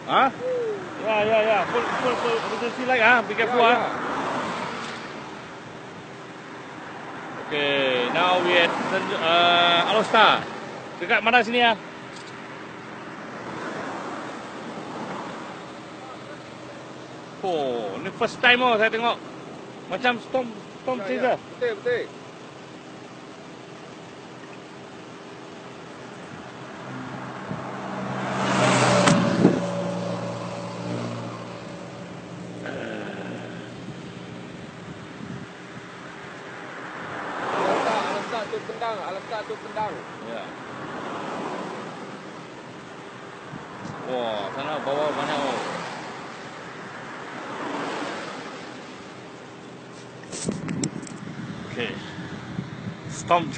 Ah? Ya. Full emergency light ah. Be careful ah. Okay, now we at Alostar. Dekat mana sini ah? Oh, ni first time saya tengok. Macam storm chaser. Betul. Alaska tu pendang. Ya. Wah, sana bawah banyak oh. Okay. Storm